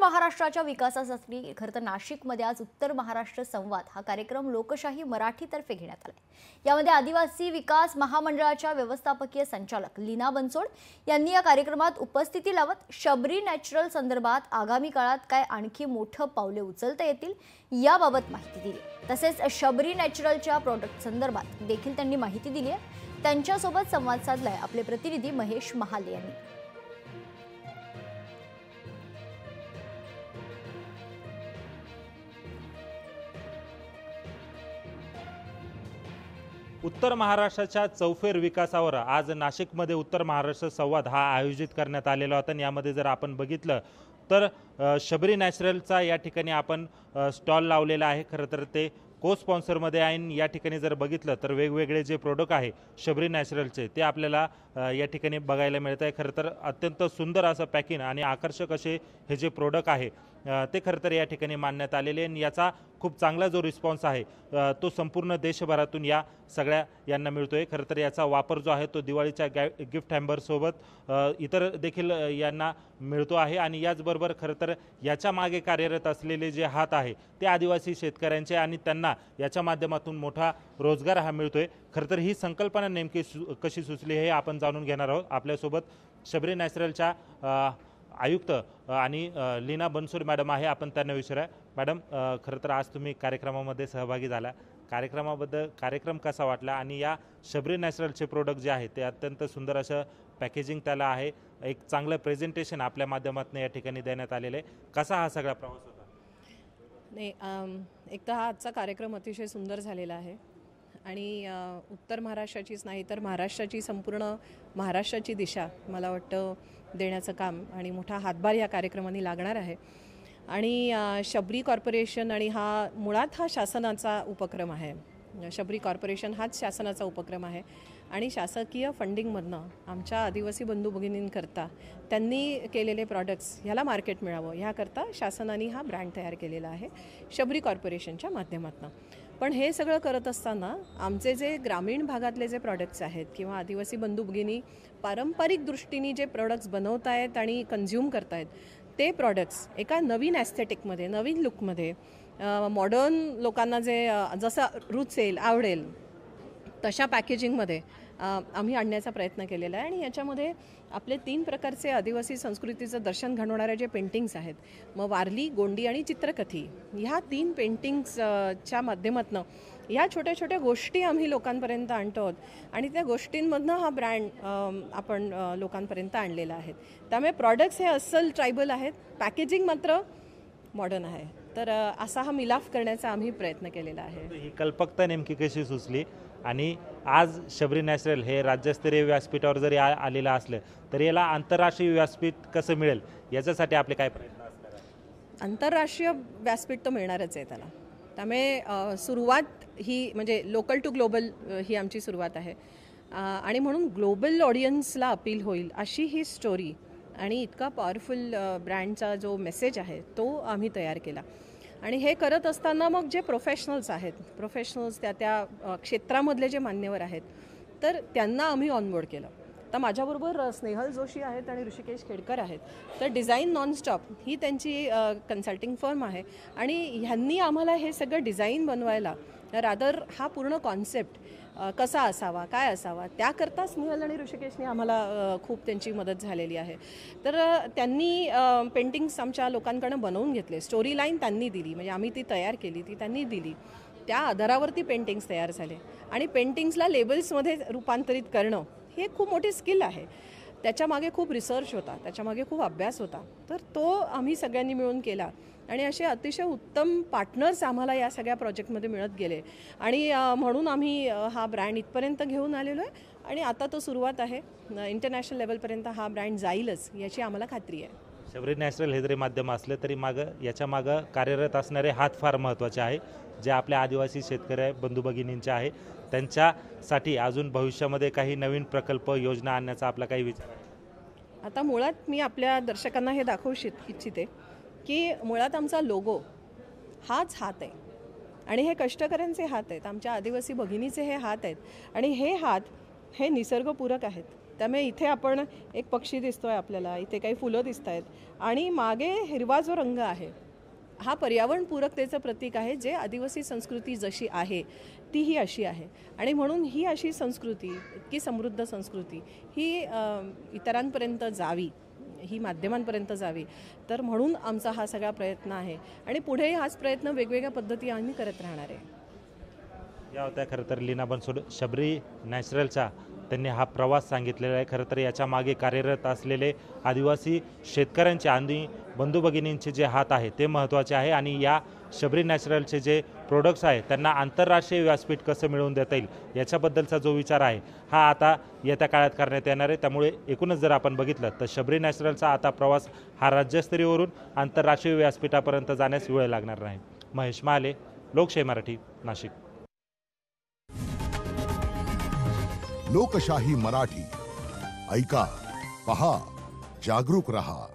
महाराष्ट्राच्या विकासासाठी खरं तर नाशिकमध्ये आज उत्तर महाराष्ट्र संवाद हा कार्यक्रम लोकशाही मराठीतर्फे घेण्यात आला। यामध्ये आदिवासी विकास महामंडळाच्या व्यवस्थापकीय संचालक लीना बनसोड यांनी या कार्यक्रमात उपस्थिती लावत शबरी नॅचरल संदर्भात आगामी काळात काय आणखी मोठं पावले उचलता येतील याबाबत माहिती दिली। तसेच शबरी नॅचरलच्या प्रोडक्ट संदर्भात देखील त्यांनी माहिती दिली आहे। त्यांच्यासोबत संवाद साधलाय आपले प्रतिनिधी महेश महाले यांनी। उत्तर महाराष्ट्राच्या चौफेर विकासावर आज नाशिकमध्ये उत्तर महाराष्ट्र संवाद हा आयोजित करण्यात आलेला होता। यामध्ये जर आपण बघितलं तर शबरी नॅचरलचा या ठिकाणी आपण स्टॉल लावलेला आहे। खरं तर ते को स्पॉन्सरमध्ये आहे। या ठिकाणी जर बघितलं तर वेगवेगळे जे प्रोडक्ट आहे शबरी नॅचरलचे ते आपल्याला या ठिकाणी बघायला मिळत आहे। खरं तर अत्यंत सुंदर असं पॅकिंग आणि आकर्षक असे हे जे प्रोडक्ट आहे ते खरं तर या ठिकाणी मांडण्यात आलेले आणि याचा खूप चांगला जो रिस्पॉन्स आहे तो संपूर्ण देशभरातून या सगळ्या यांना मिळतोय। खरं तर याचा वापर जो आहे तो दिवाळीच्या गिफ्ट हॅम्बरसोबत इतर देखील यांना मिळतो आहे। आणि याचबरोबर खरं तर याच्या मागे कार्यरत असलेले जे हात आहे ते आदिवासी शेतकऱ्यांचे आणि त्यांना याच्या माध्यमातून मोठा रोजगार हा मिळतोय। खरं तर ही संकल्पना नेमकी कशी सुचली हे आपण जाणून घेणार आहोत। आपल्यासोबत शबरी नॅचरलच्या आयुक्त आणि लीना बनसोड मॅडम आहे, आपण त्यांना विचारूया। मॅडम, खरं तर आज तुम्ही कार्यक्रमामध्ये सहभागी झाला, कार्यक्रमाबद्दल कार्यक्रम कसा वाटला आणि या शबरी नॅचरलचे प्रोडक्ट जे आहे ते अत्यंत सुंदर असं पॅकेजिंग त्याला आहे, एक चांगलं प्रेझेंटेशन आपल्या माध्यमातून या ठिकाणी देण्यात आलेलं आहे, कसा हा सगळा प्रवास होता? नाही, एक तर हा आजचा कार्यक्रम अतिशय सुंदर झालेला आहे आणि उत्तर महाराष्ट्राचीच नाही तर महाराष्ट्राची संपूर्ण महाराष्ट्राची दिशा मला वाटतं देण्याचं काम आणि मोठा हातभार या कार्यक्रमाने लागणार आहे। आणि शबरी कॉर्पोरेशन आणि हा मुळात हा शासनाचा उपक्रम आहे। शबरी कॉर्पोरेशन हाच शासनाचा उपक्रम आहे आणि शासकीय फंडिंगमधनं आमच्या आदिवासी बंधू भगिनींकरता त्यांनी केलेले प्रॉडक्ट्स ह्याला मार्केट मिळावं ह्याकरता शासनाने हा ब्रँड तयार केलेला आहे शबरी कॉर्पोरेशनच्या माध्यमातून। पण हे सगळं करत असताना आमचे जे ग्रामीण भागातले जे प्रॉडक्ट्स आहेत किंवा आदिवासी बंधू भगिनी पारंपरिक दृष्टीने जे प्रॉडक्ट्स बनवत आहेत आणि कन्झ्युम करत आहेत ते प्रॉडक्ट्स एका नवीन ॲस्थेटिकमध्ये नवीन लुकमध्ये मॉडर्न लोकांना जे जसं रुचेल आवडेल तशा पॅकेजिंगमध्ये आम्ही आणण्याचा प्रयत्न केलेला आहे। आणि याच्यामध्ये आपले 3 प्रकारचे आदिवासी संस्कृतीचं दर्शन घडवणारे जे पेंटिंग्स आहेत, मग वारली, गोंडी आणि चित्रकथी, ह्या 3 पेंटिंग्सच्या माध्यमातून ह्या छोट्या छोट्या गोष्टी आम्ही लोकांपर्यंत आणतो आहोत आणि त्या गोष्टींमधनं हा ब्रँड आपण लोकांपर्यंत आणलेला आहे। त्यामुळे प्रॉडक्ट्स हे अस्सल ट्रायबल आहेत, पॅकेजिंग मात्र मॉडर्न आहे। तर असा हा मिलाफ करण्याचा आम्ही प्रयत्न केलेला आहे। ही कल्पकता नेमकी कशी सुचली आणि आज शबरी नॅचरल हे राज्यस्तरीय व्यासपीठावर जरी आलेलं असलं तर याला आंतरराष्ट्रीय व्यासपीठ कसं मिळेल याच्यासाठी आपले काय प्रयत्न असणार आहेत? आंतरराष्ट्रीय व्यासपीठ तर मिळणारच आहे त्याला। त्यामुळे सुरुवात ही म्हणजे लोकल टू ग्लोबल ही आमची सुरुवात आहे आणि म्हणून ग्लोबल ऑडियन्सला अपील होईल अशी ही स्टोरी आणि इतका पॉवरफुल ब्रँडचा जो मेसेज आहे तो आम्ही तयार केला। आणि हे करत असताना मग जे प्रोफेशनल्स आहेत, त्या त्या क्षेत्रामधले जे मान्यवर आहेत तर त्यांना आम्ही ऑनबोर्ड केलं। तर माझ्याबरोबर स्नेहल जोशी आहेत आणि ऋषिकेश खेडकर आहेत। तर डिझाईन नॉनस्टॉप ही त्यांची कन्सल्टिंग फर्म आहे आणि ह्यांनी आम्हाला हे सगळं डिझाईन बनवायला रादर हा पूर्ण कॉन्सेप्ट कसा असावा काय असावा त्याकरता स्नेहल आणि ऋषिकेशने आम्हाला खूप त्यांची मदत झालेली आहे। तर त्यांनी पेंटिंग्स आमच्या लोकांकडून बनवून घेतले, स्टोरी लाईन त्यांनी दिली, म्हणजे आम्ही ती तयार केली, ती त्यांनी दिली, त्या आधारावरती पेंटिंग्स तयार झाले आणि पेंटिंग्सला लेबल्समध्ये रूपांतरित करणं हे खूप मोठी स्किल आहे। त्याच्यामागे खूप रिसर्च होता, त्याच्यामागे खूप अभ्यास होता, तर तो आम्ही सगळ्यांनी मिळून केला आणि असे अतिशय उत्तम पार्टनर्स आम्हाला या सगळ्या प्रोजेक्टमध्ये मिळत गेले आणि म्हणून आम्ही हा ब्रँड इथपर्यंत घेऊन आलेलो आहे आणि आता तो सुरुवात आहे, इंटरनॅशनल लेवलपर्यंत हा ब्रँड जाईलच याची आम्हाला खात्री आहे। शबरी नॅचरल हे जरी माध्यम असलं तरी याच्या मागं कार्यरत असणारे हात फार महत्त्वाचे आहे, जे आपल्या आदिवासी शेतकरी बंधू भगिनींचे आहे, त्यांच्यासाठी अजून भविष्यामध्ये काही नवीन प्रकल्प योजना आणण्याचा आपला काही विचार आहे? आता मुळात मी आपल्या दर्शकांना हे दाखवू इच्छिते की मुळात आमचा लोगो हाच हात आहे आणि हे कष्टकऱ्यांचे हात आहेत, आमच्या आदिवासी भगिनीचे हे हात आहेत आणि हे हात हे निसर्गपूरक आहेत। त्यामुळे इथे आपण एक पक्षी दिसतोय, आपल्याला इथे काही फुलं दिसत आहेत आणि मागे हिरवा जो रंग आहे हा पर्यावरण पूरकतेचं प्रतीक आहे, जे आदिवासी संस्कृती जशी आहे तीही अशी आहे. आणि म्हणून ही अशी संस्कृती, इतकी समृद्ध संस्कृती ही इतरांपर्यंत जावी, ही माध्यमांपर्यंत जावी, तर म्हणून आमचा हा सगळा प्रयत्न आहे आणि पुढेही हाच प्रयत्न वेगवेगळ्या पद्धती आम्ही करत राहणार आहे. या होत्या खरं तर लीना बनसोड, शबरी नॅचरलचा त्यांनी हा प्रवास सांगितलेला आहे. खरं तर याच्या मागे कार्यरत असलेले आदिवासी शेतकऱ्यांचे आणि बंधू भगिनींचे जे हात आहे ते महत्त्वाचे आहे आणि या शबरी नॅचरलचे जे प्रोडक्ट्स आहेत त्यांना आंतरराष्ट्रीय व्यासपीठ कसं मिळवून देता येईल याच्याबद्दलचा जो विचार आहे हा आता येत्या काळात करण्यात येणार आहे. त्यामुळे एकूणच जर आपण बघितलं तर शबरी नॅचरलचा आता प्रवास हा राज्यस्तरीयवरून आंतरराष्ट्रीय व्यासपीठापर्यंत जाण्यास वेळ लागणार नाही. महेश महाले, लोकशाही मराठी, नाशिक. लोकशाही मराठी ऐका, पहा, जागरूक रहा.